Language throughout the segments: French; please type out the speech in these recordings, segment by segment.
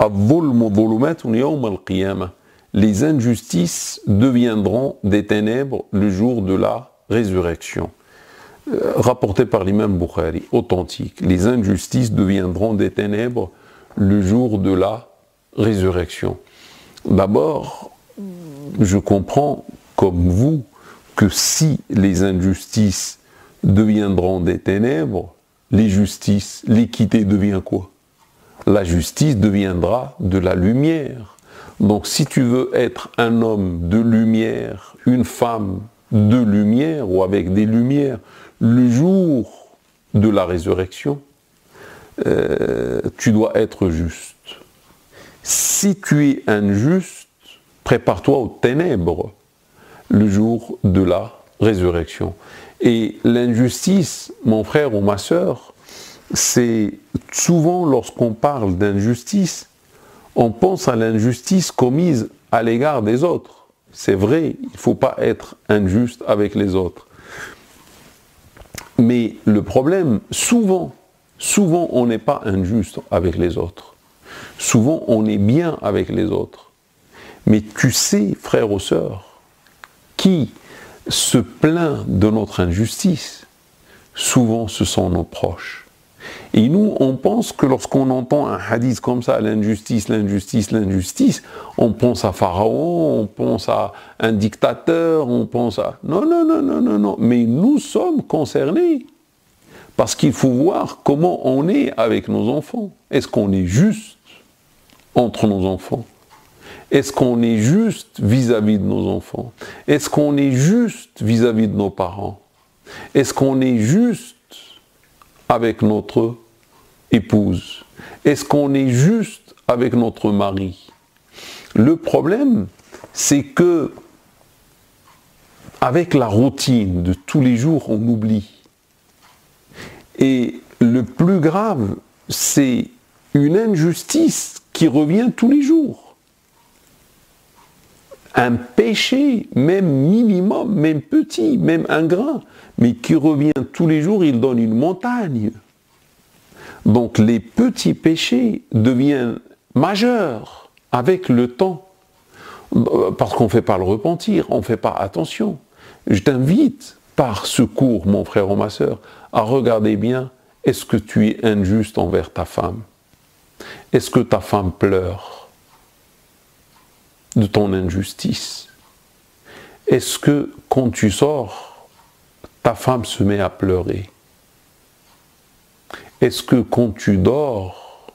الظلم ظلمات يوم القيامة. Les injustices deviendront des ténèbres le jour de la résurrection. Rapporté par l'imam Bukhari, authentique. Les injustices deviendront des ténèbres le jour de la résurrection. D'abord, je comprends, comme vous, que si les injustices deviendront des ténèbres, les justices, l'équité devient quoi? La justice deviendra de la lumière. Donc si tu veux être un homme de lumière, une femme de lumière ou avec des lumières, le jour de la résurrection, tu dois être juste. Si tu es injuste, prépare-toi aux ténèbres le jour de la résurrection. Et l'injustice, mon frère ou ma sœur, c'est souvent lorsqu'on parle d'injustice, on pense à l'injustice commise à l'égard des autres. C'est vrai, il ne faut pas être injuste avec les autres. Mais le problème, souvent on n'est pas injuste avec les autres. Souvent on est bien avec les autres. Mais tu sais, frère ou sœur, qui se plaint de notre injustice, souvent ce sont nos proches. Et nous, on pense que lorsqu'on entend un hadith comme ça, l'injustice, l'injustice, l'injustice, on pense à Pharaon, on pense à un dictateur, on pense à... Non, non, non, non, non, non. Mais nous sommes concernés. Parce qu'il faut voir comment on est avec nos enfants. Est-ce qu'on est juste entre nos enfants? Est-ce qu'on est juste vis-à-vis de nos enfants? Est-ce qu'on est juste vis-à-vis de nos parents? Est-ce qu'on est juste avec notre épouse? Est-ce qu'on est juste avec notre mari? Le problème, c'est que avec la routine de tous les jours, on oublie. Et le plus grave, c'est une injustice qui revient tous les jours. Un péché, même minimum, même petit, même ingrat, mais qui revient tous les jours, il donne une montagne. Donc les petits péchés deviennent majeurs avec le temps, parce qu'on ne fait pas le repentir, on ne fait pas attention. Je t'invite, par ce cours, mon frère ou ma sœur, à regarder bien, est-ce que tu es injuste envers ta femme? Est-ce que ta femme pleure de ton injustice? Est-ce que quand tu sors, ta femme se met à pleurer? Est-ce que quand tu dors,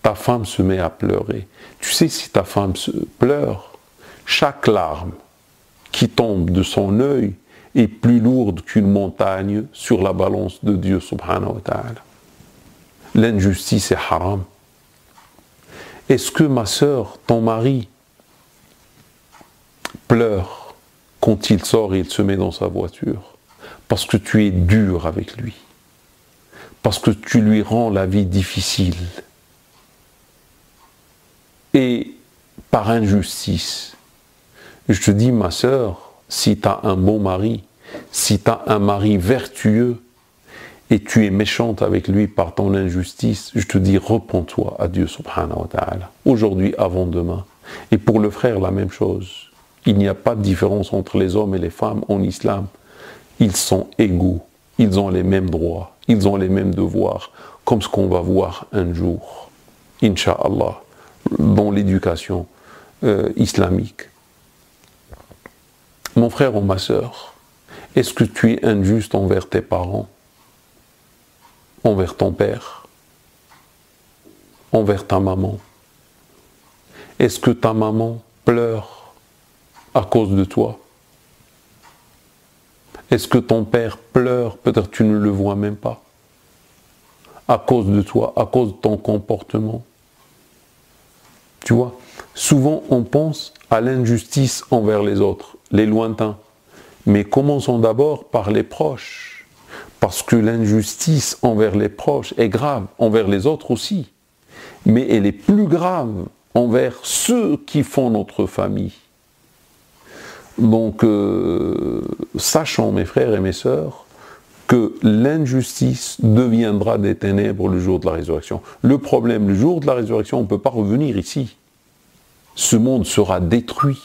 ta femme se met à pleurer? Tu sais, si ta femme pleure, chaque larme qui tombe de son œil est plus lourde qu'une montagne sur la balance de Dieu subhanahu wa ta'ala. L'injustice est haram. Est-ce que ma sœur, ton mari, pleure quand il sort et il se met dans sa voiture? Parce que tu es dur avec lui. Parce que tu lui rends la vie difficile. Et par injustice, je te dis, ma sœur, si tu as un bon mari, si tu as un mari vertueux, et tu es méchante avec lui par ton injustice, je te dis, repens-toi à Dieu subhanahu wa ta'ala. Aujourd'hui, avant demain. Et pour le frère, la même chose. Il n'y a pas de différence entre les hommes et les femmes en islam. Ils sont égaux. Ils ont les mêmes droits. Ils ont les mêmes devoirs. Comme ce qu'on va voir un jour, Inch'Allah, dans l'éducation islamique. Mon frère ou ma sœur, est-ce que tu es injuste envers tes parents? Envers ton père? Envers ta maman? Est-ce que ta maman pleure à cause de toi? Est-ce que ton père pleure, peut-être tu ne le vois même pas, à cause de toi, à cause de ton comportement? Tu vois, souvent on pense à l'injustice envers les autres, les lointains. Mais commençons d'abord par les proches. Parce que l'injustice envers les proches est grave, envers les autres aussi. Mais elle est plus grave envers ceux qui font notre famille. Donc, sachons, mes frères et mes sœurs, que l'injustice deviendra des ténèbres le jour de la résurrection. Le problème, le jour de la résurrection, on ne peut pas revenir ici. Ce monde sera détruit.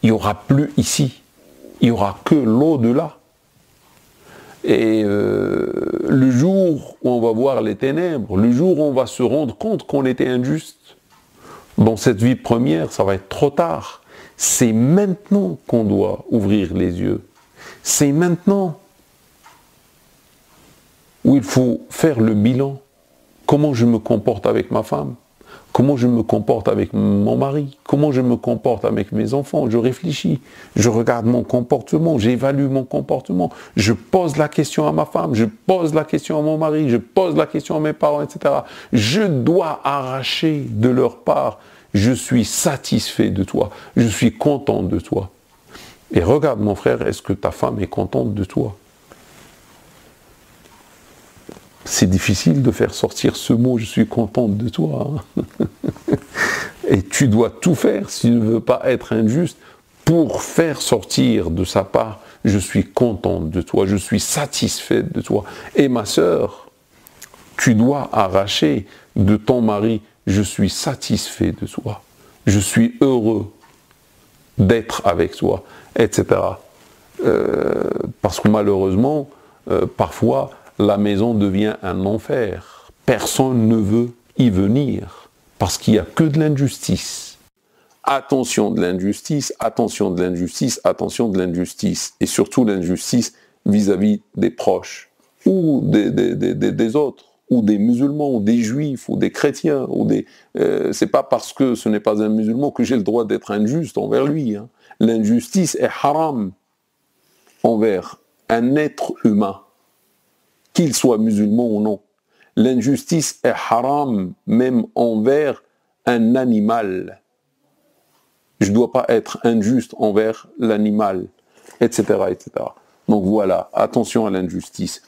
Il n'y aura plus ici. Il n'y aura que l'au-delà. Et le jour où on va voir les ténèbres, le jour où on va se rendre compte qu'on était injuste, dans cette vie première, ça va être trop tard. C'est maintenant qu'on doit ouvrir les yeux. C'est maintenant où il faut faire le bilan. Comment je me comporte avec ma femme? Comment je me comporte avec mon mari? Comment je me comporte avec mes enfants? Je réfléchis, je regarde mon comportement, j'évalue mon comportement, je pose la question à ma femme, je pose la question à mon mari, je pose la question à mes parents, etc. Je dois arracher de leur part, je suis satisfait de toi, je suis content de toi. Et regarde mon frère, est-ce que ta femme est contente de toi? C'est difficile de faire sortir ce mot « je suis contente de toi ». Et tu dois tout faire, si tu ne veux pas être injuste, pour faire sortir de sa part « je suis contente de toi, je suis satisfaite de toi ». Et ma sœur, tu dois arracher de ton mari « je suis satisfait de toi, je suis heureux d'être avec toi », etc. Parce que malheureusement, parfois, la maison devient un enfer. Personne ne veut y venir parce qu'il n'y a que de l'injustice. Attention de l'injustice, attention de l'injustice, attention de l'injustice. Et surtout l'injustice vis-à-vis des proches ou des autres, ou des musulmans, ou des juifs, ou des chrétiens. C'est pas parce que ce n'est pas un musulman que j'ai le droit d'être injuste envers lui. Hein. L'injustice est haram envers un être humain, qu'il soit musulman ou non. L'injustice est haram même envers un animal. Je ne dois pas être injuste envers l'animal, etc., etc. Donc voilà, attention à l'injustice.